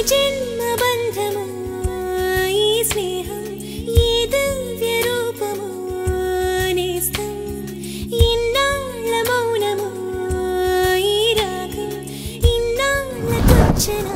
జన్మ బంధము ఈ స్నేహం ఏ దివ్య రూపము నేస్తం ఇన్నాళ్ళ మౌనము ఈ రాగం ఇన్నాళ్ళ కూర్చనా